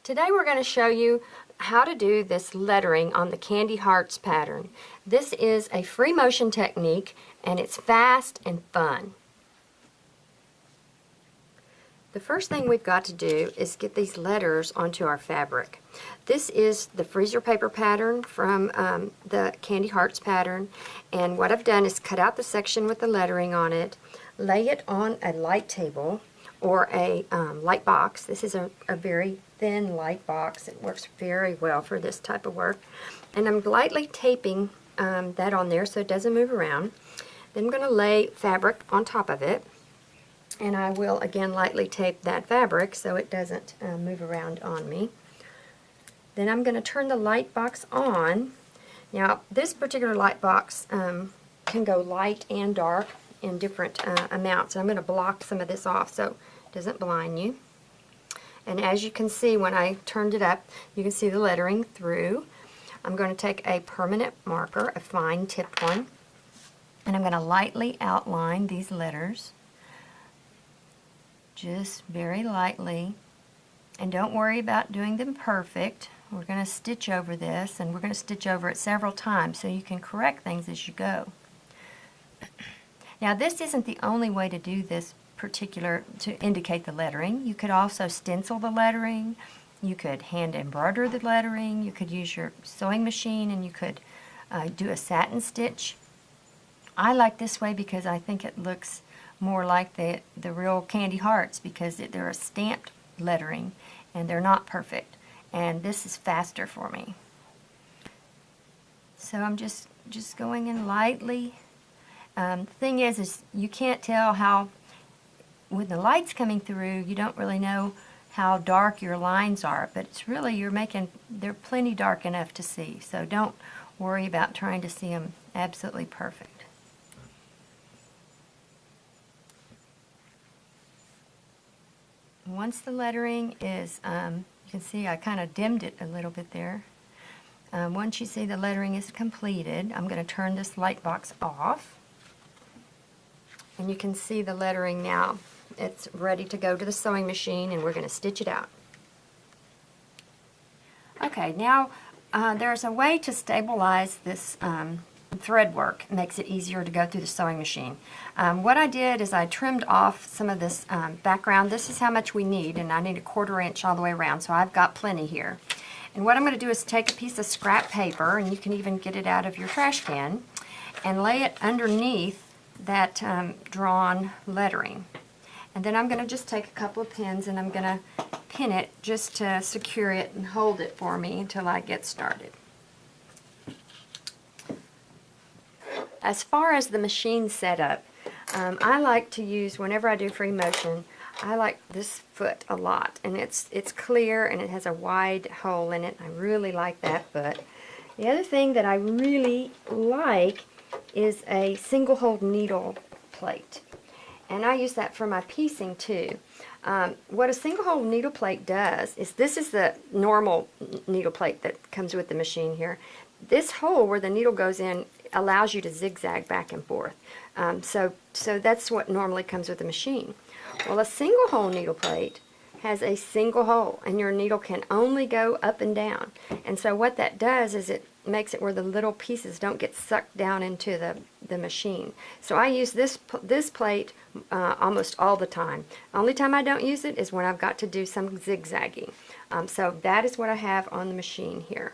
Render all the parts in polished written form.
Today we're going to show you how to do this lettering on the Candy Hearts pattern. This is a free motion technique and it's fast and fun. The first thing we've got to do is get these letters onto our fabric. This is the freezer paper pattern from the Candy Hearts pattern, and what I've done is cut out the section with the lettering on it, lay it on a light table or a light box. This is a very thin light box. It works very well for this type of work. And I'm lightly taping that on there so it doesn't move around. Then I'm going to lay fabric on top of it. And I will again lightly tape that fabric so it doesn't move around on me. Then I'm going to turn the light box on. Now this particular light box can go light and dark in different amounts. I'm going to block some of this off so it doesn't blind you. And as you can see, when I turned it up, you can see the lettering through. I'm going to take a permanent marker, a fine tipped one, and I'm going to lightly outline these letters. Just very lightly. And don't worry about doing them perfect. We're going to stitch over this, and we're going to stitch over it several times so you can correct things as you go. Now this isn't the only way to do this particular, to indicate the lettering. You could also stencil the lettering, you could hand embroider the lettering, you could use your sewing machine, and you could do a satin stitch. I like this way because I think it looks more like the real Candy Hearts because they're a stamped lettering and they're not perfect, and this is faster for me. So I'm just going in lightly. The thing is you can't tell how, with the lights coming through, you don't really know how dark your lines are, but it's really, they're plenty dark enough to see, so don't worry about trying to see them absolutely perfect. Once the lettering is, you can see I kind of dimmed it a little bit there. Once you see the lettering is completed, I'm going to turn this light box off. And you can see the lettering now. It's ready to go to the sewing machine, and we're going to stitch it out. Okay, now there's a way to stabilize this thread work. It makes it easier to go through the sewing machine. What I did is I trimmed off some of this background. This is how much we need, and I need 1/4 inch all the way around, so I've got plenty here. And what I'm going to do is take a piece of scrap paper, and you can even get it out of your trash can, and lay it underneath that drawn lettering. And then I'm going to just take a couple of pins and I'm going to pin it just to secure it and hold it for me until I get started. As far as the machine setup, I like to use, whenever I do free motion, I like this foot a lot, and it's clear and it has a wide hole in it. I really like that foot. The other thing that I really like is a single hole needle plate, and I use that for my piecing too. What a single hole needle plate does is, this is the normal needle plate that comes with the machine here. This hole where the needle goes in allows you to zigzag back and forth. So that's what normally comes with the machine. Well, a single hole needle plate has a single hole, and your needle can only go up and down. And so what that does is it makes it where the little pieces don't get sucked down into the machine. So I use this plate almost all the time. Only time I don't use it is when I've got to do some zigzagging. So that is what I have on the machine here.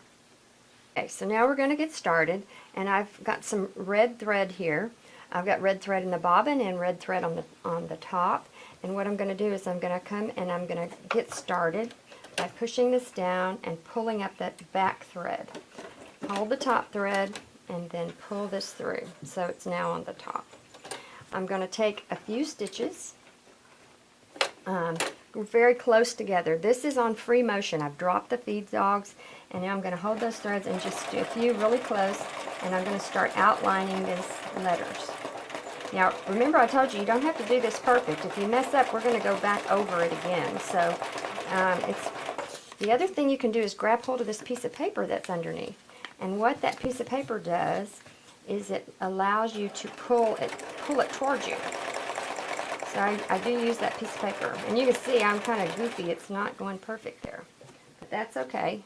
Okay, so now we're going to get started, and I've got some red thread here. I've got red thread in the bobbin and red thread on the top. And what I'm going to do is I'm going to come and I'm going to get started by pushing this down and pulling up that back thread. Hold the top thread and then pull this through so it's now on the top. I'm going to take a few stitches very close together. This is on free motion. I've dropped the feed dogs, and now I'm going to hold those threads and just do a few really close, and I'm going to start outlining these letters. Now remember, I told you don't have to do this perfect. If you mess up, we're going to go back over it again. So the other thing you can do is grab hold of this piece of paper that's underneath. And what that piece of paper does is it allows you to pull it towards you. So I do use that piece of paper. And you can see I'm kind of goofy. It's not going perfect there. but that's okay.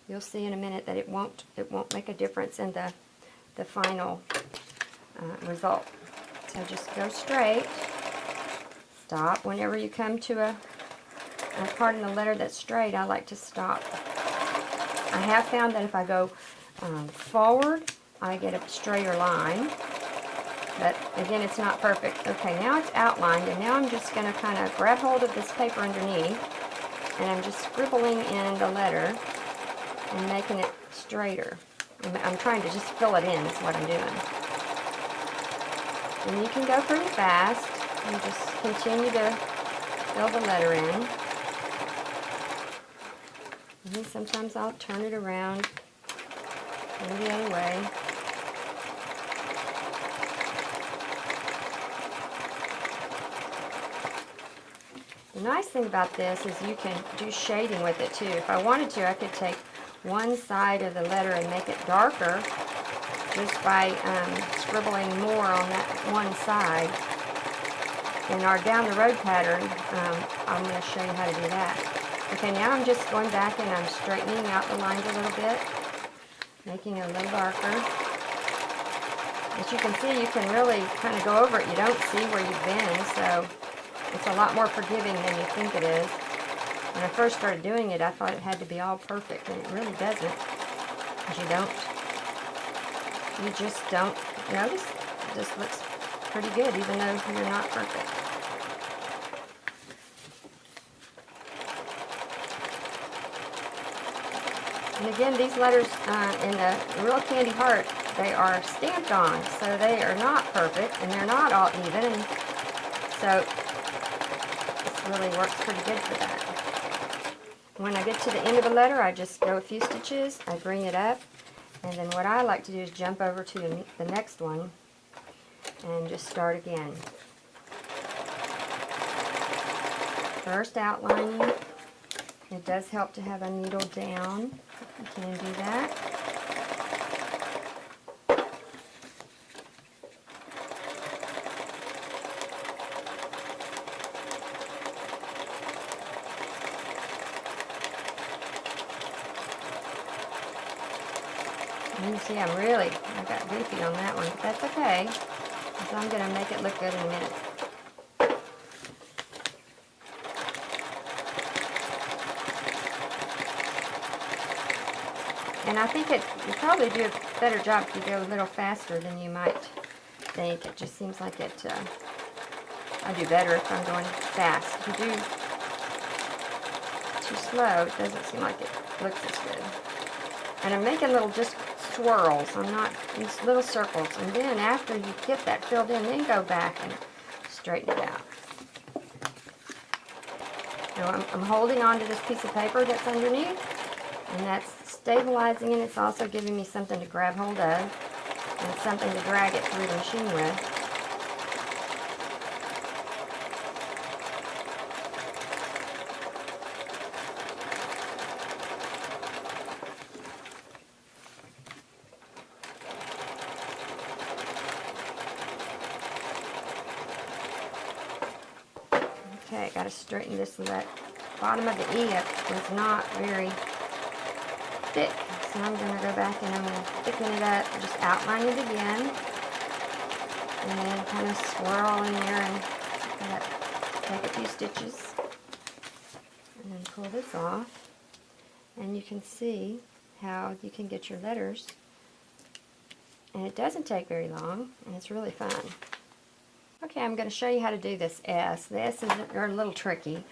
You'll see in a minute that it won't make a difference in the final result. So just go straight. Stop. Whenever you come to a part in the letter that's straight, I like to stop. I have found that if I go forward, I get a straighter line. But again, it's not perfect. Okay, now it's outlined, and now I'm just going to kind of grab hold of this paper underneath, and I'm just scribbling in the letter and making it straighter. I'm trying to just fill it in is what I'm doing. And you can go pretty fast and just continue to fill the letter in. And then sometimes I'll turn it around, go the other way. The nice thing about this is you can do shading with it too. If I wanted to, I could take one side of the letter and make it darker just by scribbling more on that one side. In our down the road pattern, I'm going to show you how to do that. Okay, now I'm just going back and I'm straightening out the lines a little bit, making it a little darker. As you can see, you can really kind of go over it. You don't see where you've been, so it's a lot more forgiving than you think it is. When I first started doing it, I thought it had to be all perfect, and it really doesn't. You just don't notice. It just looks pretty good, even though you're not perfect. And again, these letters in the Real Candy Heart, they are stamped on, so they are not perfect, and they're not all even, and so really works pretty good for that. When I get to the end of a letter, I just go a few stitches, I bring it up, and then what I like to do is jump over to the next one and just start again. First outlining. It does help to have a needle down. You can do that. You see, I got goofy on that one, but that's okay, because I'm going to make it look good in a minute. And I think you probably do a better job if you go a little faster than you might think. It just seems like I do better if I'm going fast. If you do too slow, it doesn't seem like it looks as good. And I'm making little just swirls. I'm not these little circles. And then after you get that filled in, then go back and straighten it out. Now I'm holding on to this piece of paper that's underneath, and that's stabilizing, and it's also giving me something to grab hold of and something to drag it through the machine with. Okay, got to straighten this so that bottom of the E was not very thick. So I'm going to go back and I'm going to thicken it up, just outline it again, and then kind of swirl in there and take a few stitches, and then pull this off. And you can see how you can get your letters, and it doesn't take very long, and it's really fun. Okay, I'm going to show you how to do this S. The S's are a little tricky.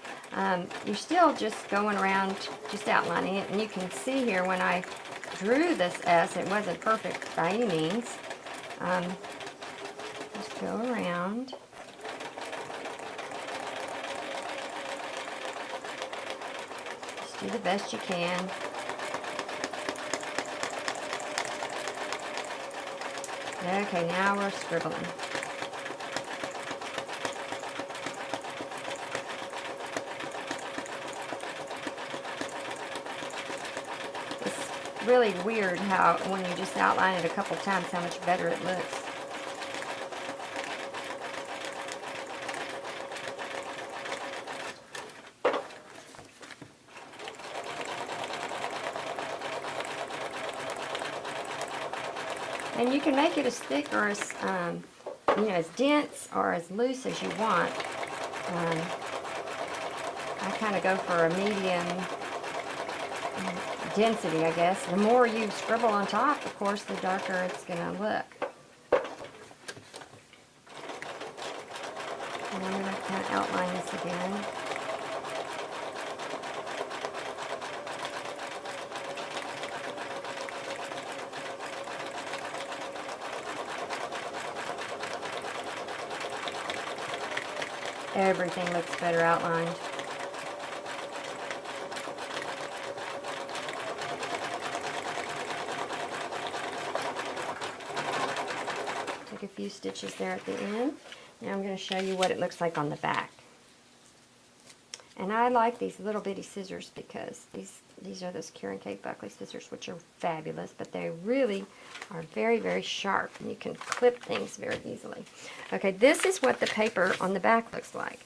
You're still just going around, just outlining it, and you can see here when I drew this S, it wasn't perfect by any means. Just go around. Just do the best you can. Okay, now we're scribbling. Really weird how when you just outline it a couple times how much better it looks. And you can make it as thick or as, you know, as dense or as loose as you want. I kind of go for a medium density, I guess. The more you scribble on top, of course, the darker it's going to look. And I'm going to kind of outline this again. Everything looks better outlined. Take a few stitches there at the end. Now I'm going to show you what it looks like on the back. And I like these little bitty scissors because these are those Karen K. Buckley scissors, which are fabulous, but they really are very, very sharp, and you can clip things very easily. Okay, this is what the paper on the back looks like.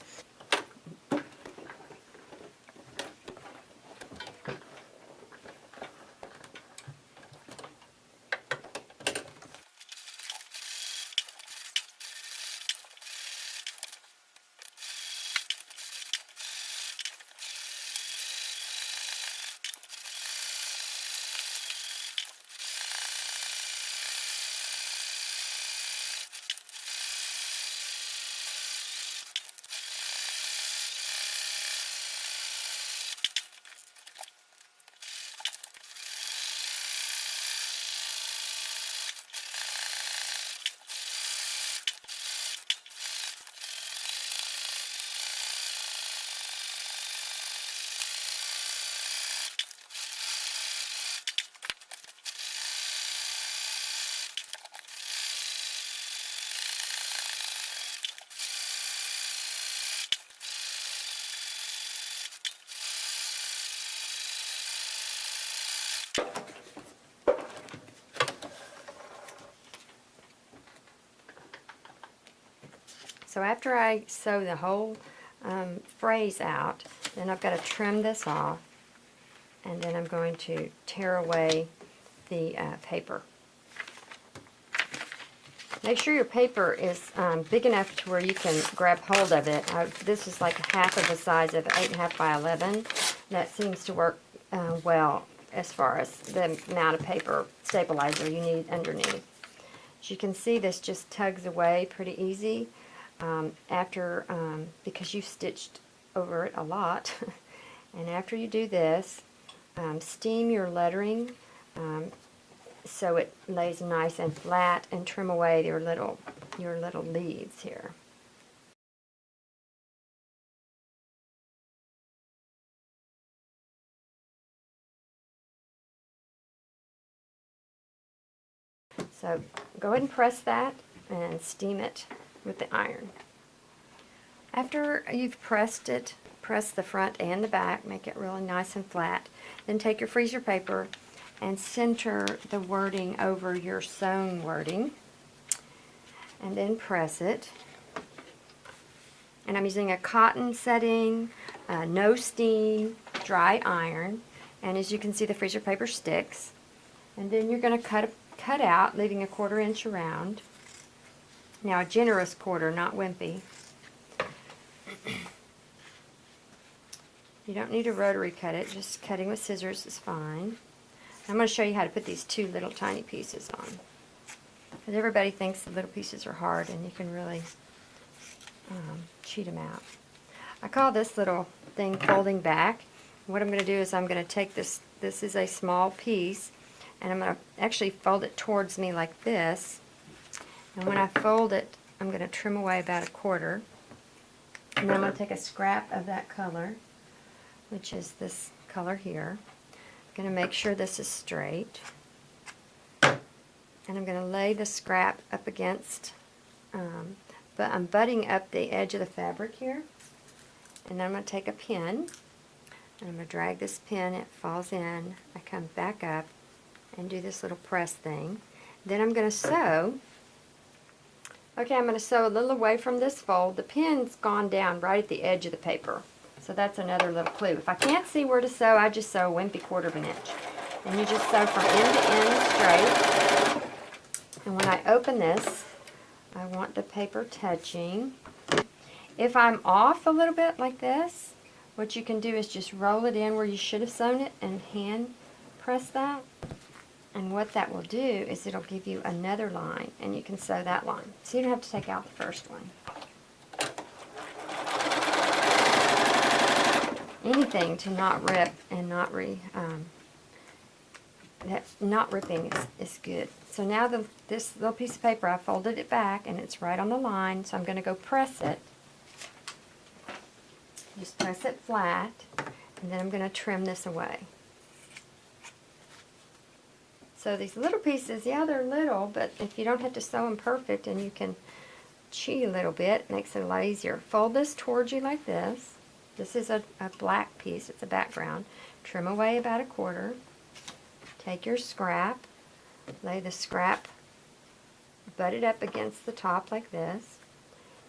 So after I sew the whole phrase out, then I've got to trim this off, and then I'm going to tear away the paper. Make sure your paper is big enough to where you can grab hold of it. This is like half of the size of 8.5 by 11. That seems to work well as far as the amount of paper stabilizer you need underneath. As you can see, this just tugs away pretty easy. Because you stitched over it a lot. And after you do this, steam your lettering so it lays nice and flat, and trim away your little leaves here. So go ahead and press that and steam it with the iron. After you've pressed it, press the front and the back, make it really nice and flat. Then take your freezer paper and center the wording over your sewn wording, and then press it. And I'm using a cotton setting, no steam, dry iron, and as you can see, the freezer paper sticks. And then you're going to cut out, leaving a 1/4 inch around. Now a generous quarter, not wimpy. You don't need to rotary cut it, just cutting with scissors is fine. I'm going to show you how to put these 2 little tiny pieces on. Because everybody thinks the little pieces are hard, and you can really cheat them out. I call this little thing folding back. What I'm going to do is I'm going to take this is a small piece, and I'm going to actually fold it towards me like this. And when I fold it, I'm going to trim away about a 1/4. And then I'm going to take a scrap of that color, which is this color here. I'm going to make sure this is straight. And I'm going to lay the scrap up against, but I'm butting up the edge of the fabric here. And then I'm going to take a pin, and I'm going to drag this pin, it falls in, I come back up and do this little press thing. Then I'm going to sew. Okay, I'm going to sew a little away from this fold. The pin's gone down right at the edge of the paper. So that's another little clue. If I can't see where to sew, I just sew a wimpy 1/4 inch. And you just sew from end to end straight. And when I open this, I want the paper touching. If I'm off a little bit like this, what you can do is just roll it in where you should have sewn it and hand press that. And what that will do is it'll give you another line, and you can sew that line. So you don't have to take out the first one. Anything to not rip and not not ripping is good. So now this little piece of paper, I folded it back and it's right on the line, so I'm going to go press it. Just press it flat, and then I'm going to trim this away. So these little pieces, yeah, they're little, but if you don't have to sew them perfect and you can cheat a little bit, it makes it a lot easier. Fold this towards you like this. This is a black piece, it's a background. Trim away about 1/4. Take your scrap, lay the scrap, butt it up against the top like this.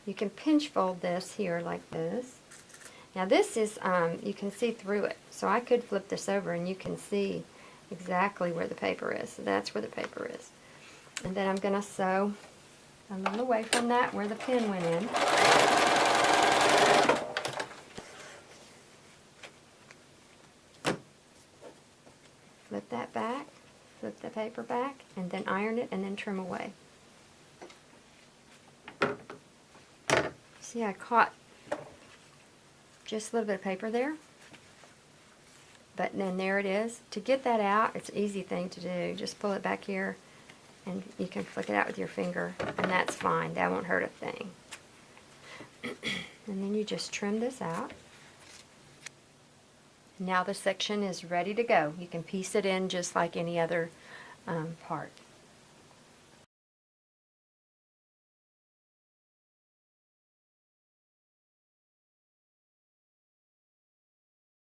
You can pinch fold this here like this. Now this is, you can see through it, so I could flip this over and you can see exactly where the paper is. So that's where the paper is. And then I'm going to sew a little away from that where the pin went in. Flip that back, flip the paper back, and then iron it and then trim away. See, I caught just a little bit of paper there. But then there it is. To get that out, it's an easy thing to do. Just pull it back here, and you can flick it out with your finger, and that's fine. That won't hurt a thing. And then you just trim this out. Now the section is ready to go. You can piece it in just like any other part.